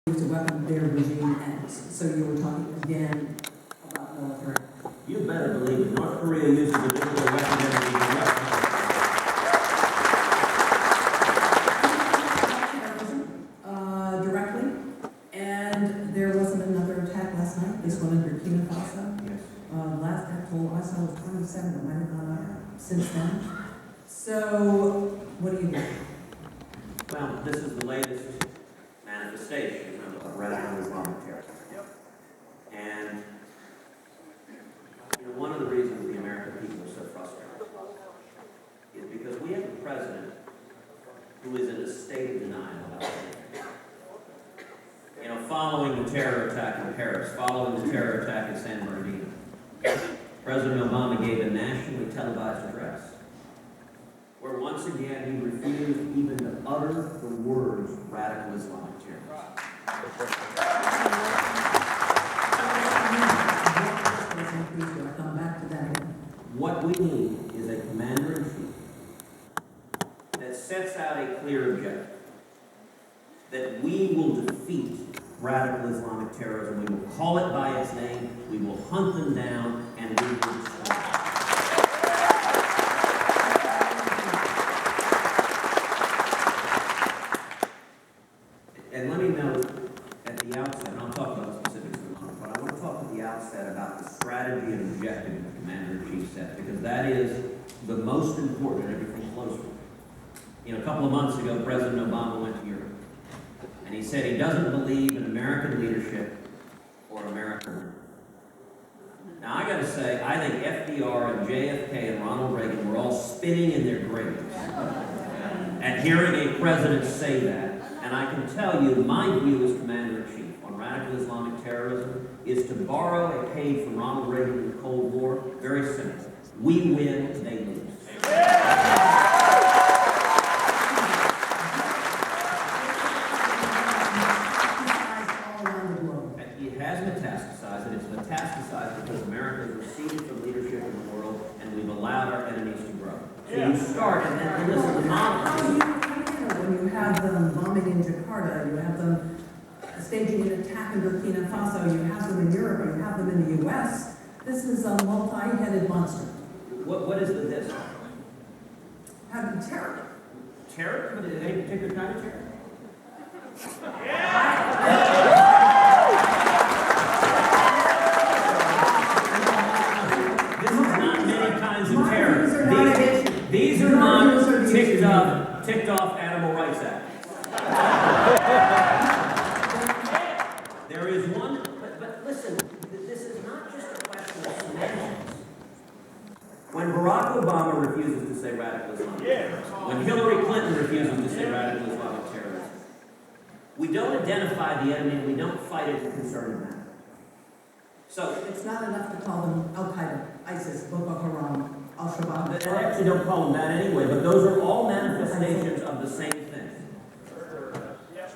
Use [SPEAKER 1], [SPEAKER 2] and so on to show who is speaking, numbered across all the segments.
[SPEAKER 1] to weapon their regime ends. So you were talking again about military.
[SPEAKER 2] You better believe it. North Korea uses a nuclear weapon every
[SPEAKER 1] directly, and there wasn't another attack last night. This one in Burkina Faso.
[SPEAKER 2] Yes.
[SPEAKER 1] Last I saw was 27. It might have gone up since then. So, what do you do?
[SPEAKER 2] Well, this is the latest manifestation of radical Islamic terror.
[SPEAKER 3] Yep.
[SPEAKER 2] And one of the reasons the American people are so frustrated is because we have a president who is in a state of denial about everything. Following the terror attack in Paris, following the terror attack in San Bernardino, President Obama gave a nationally televised address where once again he refused even to utter the words radical Islamic terror.
[SPEAKER 1] I'll come back to that again.
[SPEAKER 2] What we need is a commander-in-chief that sets out a clear objective, that we will defeat radical Islamic terrorism. We will call it by its name, we will hunt them down, and we will destroy them. And let me note at the outset, and I'll talk about the specifics in a moment, but I want to talk at the outset about the strategy and objective the commander-in-chief set, because that is the most important and everything flows from it. A couple of months ago, President Obama went to Europe, and he said he doesn't believe in American leadership or American women. Now, I got to say, I think FDR and JFK and Ronald Reagan were all spinning in their graves at hearing a president say that. And I can tell you, my view as Commander-in-Chief on radical Islamic terrorism is to borrow a page from Ronald Reagan in the Cold War. Very simple. We win, they lose. It has metastasized, and it's metastasized because America has receded from leadership in the world, and we've allowed our enemies to grow. So you start, and listen, the model.
[SPEAKER 1] When you have them bombing in Jakarta, you have them staging an attack in Burkina Faso, you have them in Europe, you have them in the U.S. This is a multi-headed monster.
[SPEAKER 2] What is the this?
[SPEAKER 1] Having terror.
[SPEAKER 2] Terror? But is it any particular kind of terror? This is not many kinds of terror. These are not ticked off animal rights acts. There is one, but listen, this is not just a question of semantics. When Barack Obama refuses to say radical Islamic terrorism, when Hillary Clinton refuses to say radical Islamic terrorism, we don't identify the enemy and we don't fight it in concerted manner. So
[SPEAKER 1] it's not enough to call them Al-Qaeda, ISIS, Boko Haram, Al-Shabaab.
[SPEAKER 2] I actually don't call them that anyway, but those are all manifestations of the same thing.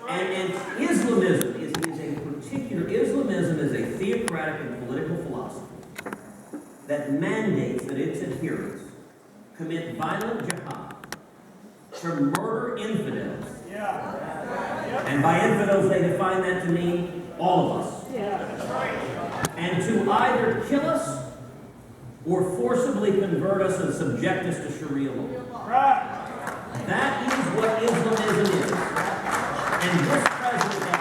[SPEAKER 2] And Islamism is a particular, Islamism is a theocratic and political philosophy that mandates that its adherents commit violent jihad to murder infidels. And by infidels, they define that to mean all of us. And to either kill us or forcibly convert us and subject us to Sharia law. That is what Islamism is. And this president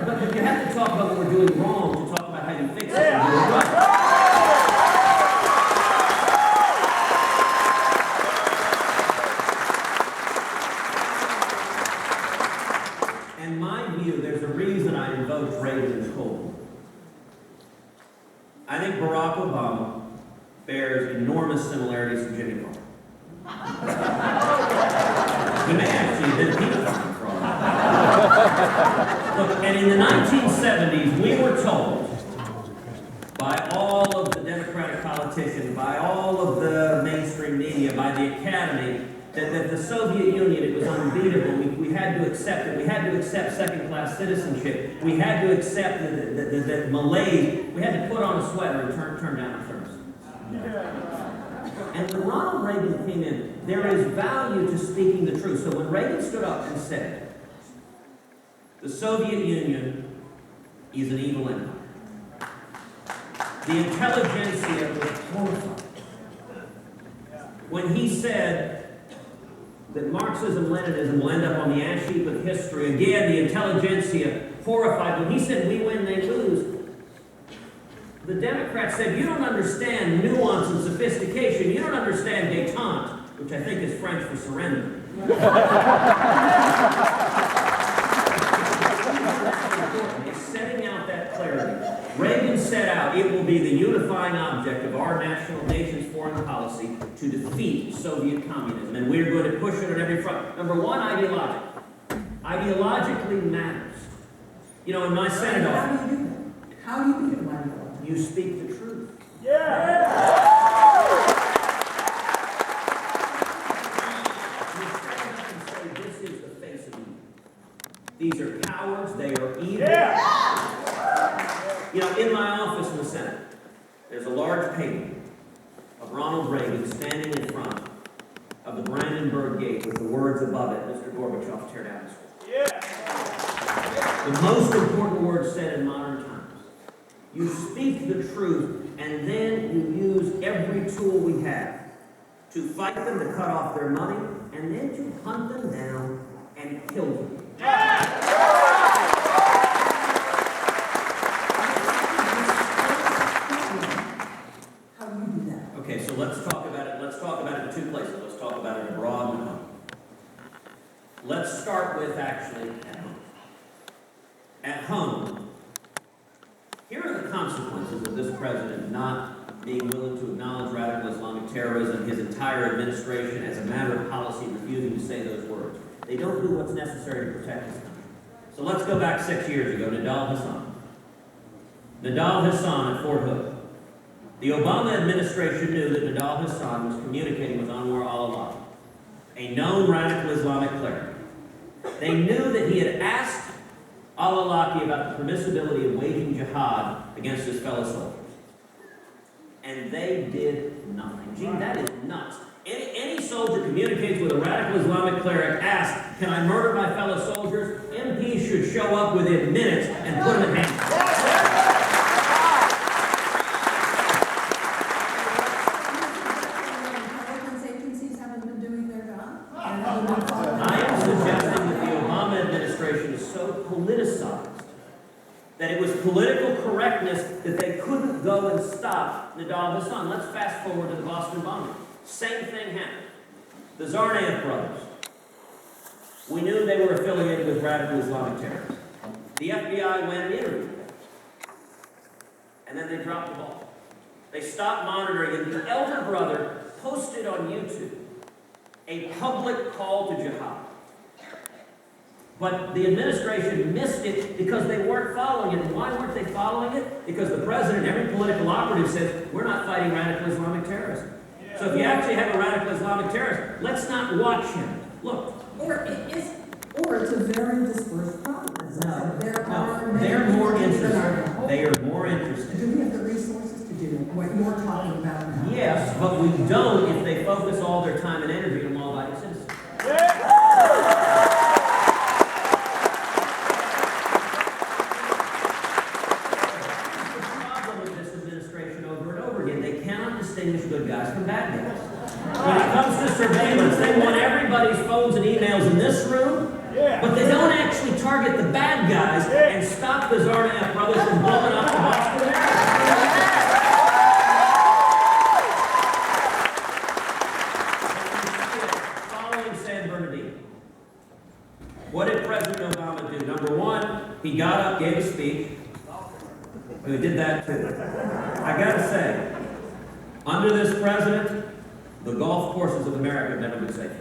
[SPEAKER 2] but you have to talk about what we're doing wrong to talk about how you fix it. And my view, there's a reason I invoked Reagan in the Cold War. I think Barack Obama bears enormous similarities to Jimmy Carter. He may actually have been Peter Carter for all I know. Look, and in the 1970s, we were told by all of the Democratic politicians, by all of the mainstream media, by the Academy, that the Soviet Union, it was unbeatable. We had to accept it. We had to accept second-class citizenship. We had to accept that Malays, we had to put on a sweater and turn down our services. And when Ronald Reagan came in, there is value to speaking the truth. So when Reagan stood up and said, the Soviet Union is an evil empire, the intelligentsia was horrified. When he said that Marxism-Leninism will end up on the ash heap of history, again, the intelligentsia horrified. When he said, we win, they lose, the Democrats said, you don't understand nuance and sophistication. You don't understand détente, which I think is French for surrender. It's setting out that clarity. Reagan set out, it will be the unifying object of our nation's foreign policy to defeat Soviet communism. And we're going to push it on every front. Number one, ideologic. Ideologically matters. You know, in my Senate office,
[SPEAKER 1] How do you do that? How do you do it, my lord?
[SPEAKER 2] you speak the truth.
[SPEAKER 3] Yeah.
[SPEAKER 2] You stand up and say, this is the face of evil. These are cowards, they are evil.
[SPEAKER 3] Yeah.
[SPEAKER 2] You know, in my office in the Senate, there's a large painting of Ronald Reagan standing in front of the Brandenburg Gate with the words above it, Mr. Gorbachev, tear down this wall.
[SPEAKER 3] Yeah.
[SPEAKER 2] The most important word said in modern times. You speak the truth, and then you use every tool we have to fight them, to cut off their money, and then to hunt them down and kill them.
[SPEAKER 1] How do you do that?
[SPEAKER 2] Okay, so let's talk about it. Let's talk about it in two places. Let's talk about it abroad and home. Let's start with actually at home. At home, here are the consequences of this president not being willing to acknowledge radical Islamic terrorism, his entire administration, as a matter of policy, refusing to say those words. They don't do what's necessary to protect his country. So let's go back 6 years ago, Nidal Hassan. Nidal Hassan at Fort Hood. The Obama administration knew that Nidal Hassan was communicating with Anwar al-Awlaki, a known radical Islamic cleric. They knew that he had asked al-Awlaki about the permissibility of waging jihad against his fellow soldiers. And they did nothing. Gee, that is nuts. Any soldier communicates with a radical Islamic cleric, asks, can I murder my fellow soldiers? MPs should show up within minutes and put them in handcuffs.
[SPEAKER 1] Intelligence agencies haven't been doing their job? And haven't been following
[SPEAKER 2] I am
[SPEAKER 1] the rules?
[SPEAKER 2] suggesting that the Obama administration is so politicized that it was political correctness that they couldn't go and stop Nidal Hassan. Let's fast forward to the Boston bombing. Same thing happened. The Tsarnaev brothers. We knew they were affiliated with radical Islamic terrorists. The FBI went and interviewed them. And then they dropped the ball. They stopped monitoring, and the elder brother posted on YouTube a public call to jihad. But the administration missed it because they weren't following it. And why weren't they following it? Because the president, every political operative says, we're not fighting radical Islamic terrorism. So if you actually have a radical Islamic terrorist, let's not watch him. Look.
[SPEAKER 1] Or it's a very dispersed problem. As I said.
[SPEAKER 2] They're more interested. They are more interested.
[SPEAKER 1] Do we have the resources to do what you're talking about now?
[SPEAKER 2] Yes, but we don't if they focus all their time and energy on law-abiding citizens. Distinguish good guys from bad guys. When it comes to surveillance, they want everybody's phones and emails in this room, but they don't actually target the bad guys and stop the Tsarnaev brothers from blowing up the Boston area. Following San Bernardino, what did President Obama do? Number one, he got up, gave a speech. He did that too. I gotta say, under this president, the golf courses of America have never been safe.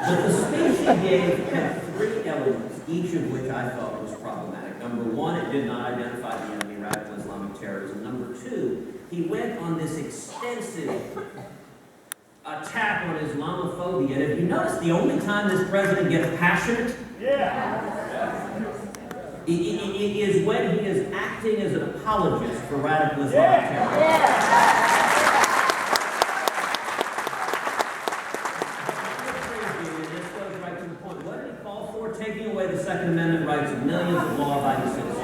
[SPEAKER 2] But the speech he gave had three elements, each of which I thought was problematic. Number one, it did not identify the enemy, radical Islamic terrorism. Number two, he went on this extensive attack on Islamophobia. And if you notice, the only time this president gets passionate is when he is acting as an apologist for radical Islamic terrorism. This goes right to the point. What did he call for? Taking away the Second Amendment rights of millions of law-abiding citizens.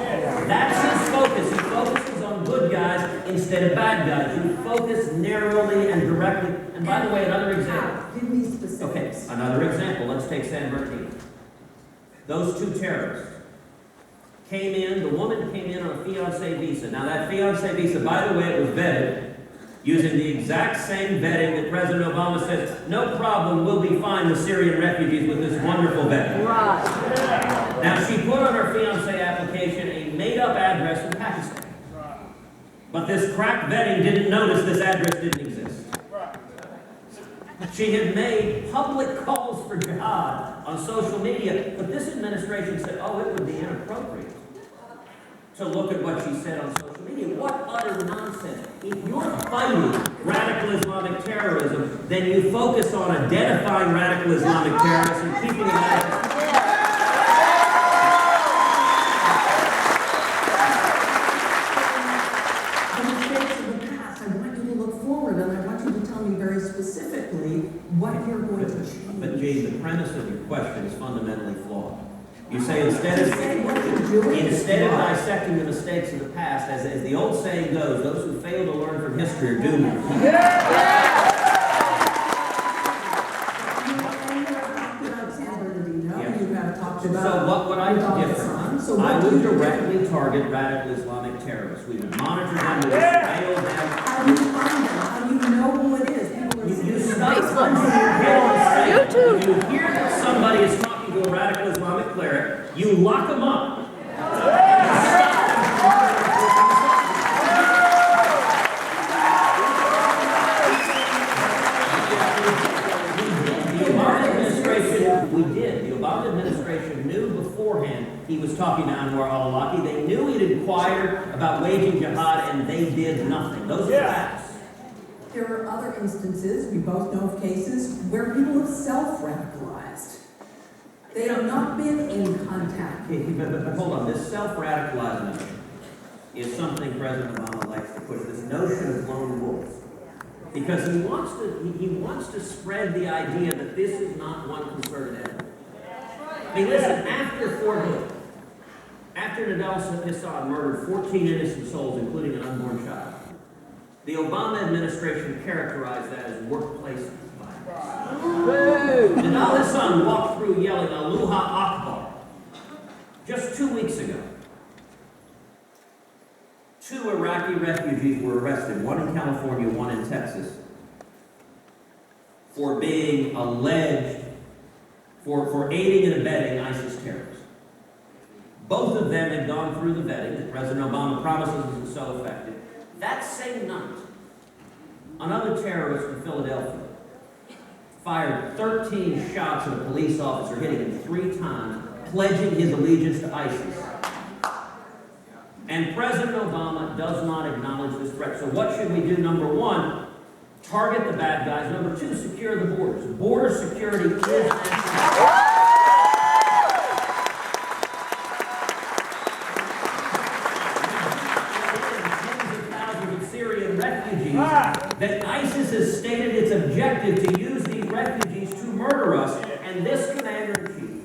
[SPEAKER 2] That's his focus. He focuses on good guys instead of bad guys. You focus narrowly and directly. And by the way, another example.
[SPEAKER 1] Give me specifics.
[SPEAKER 2] Okay, another example. Let's take San Bernardino. Those two terrorists came in, the woman came in on a fiancé visa. Now that fiancé visa, by the way, it was vetted using the exact same vetting that President Obama says, no problem, we'll be fine with Syrian refugees with this wonderful vetting.
[SPEAKER 3] Right.
[SPEAKER 2] Now she put on her fiancé application a made-up address in Pakistan. But this crack vetting didn't notice this address didn't exist. She had made public calls for jihad on social media, but this administration said, oh, it would be inappropriate to look at what she said on social media. What utter nonsense. If you're fighting radical Islamic terrorism, then you focus on identifying radical Islamic terrorists and keeping them out.
[SPEAKER 1] What you're going to change.
[SPEAKER 2] But Jane, the premise of your question is fundamentally flawed. You say instead of dissecting the mistakes of the past, as the old saying goes, those who fail to learn from history are doomed to repeat.
[SPEAKER 1] You have talked about.
[SPEAKER 2] So what I do differently, I would directly target radical Islamic terrorists. We would monitor them, we would surveil them.
[SPEAKER 1] How do you find them? How do you know who it is?
[SPEAKER 2] You stop YouTube. You hear that somebody is talking to a radical Islamic cleric, you lock them up. The Obama administration knew beforehand he was talking to Anwar al-Awlaki. They knew he'd inquired about waging jihad, and they did nothing. Those are facts.
[SPEAKER 1] There are other instances, we both know of cases, where people have self-radicalized. They have not been in contact.
[SPEAKER 2] But hold on, this self-radicalized notion is something President Obama likes to push, this notion of lone wolves. Because he wants to spread the idea that this is not one concerted effort. I mean, listen, after Fort Hood, after Nadal Hassan murdered 14 innocent souls, including an unborn child, the Obama administration characterized that as workplace violence. Nadal Hassan walked through yelling Aloha Akbar just 2 weeks ago. 2 Iraqi refugees were arrested, one in California, one in Texas, for being alleged, for aiding and abetting ISIS terrorists. Both of them had gone through the vetting that President Obama promises was so effective. That same night, another terrorist in Philadelphia fired 13 shots at a police officer, hitting him 3 times, pledging his allegiance to ISIS. And President Obama does not acknowledge this threat. So what should we do? Number 1, target the bad guys. Number 2, secure the borders. Border security is national. That ISIS has stated its objective to use these refugees to murder us, and this commander-in-chief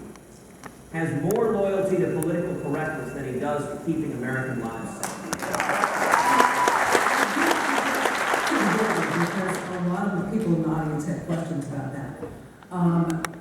[SPEAKER 2] has more loyalty to political correctness than he does to keeping American lives safe.
[SPEAKER 1] Because a lot of the people in the audience had questions about that.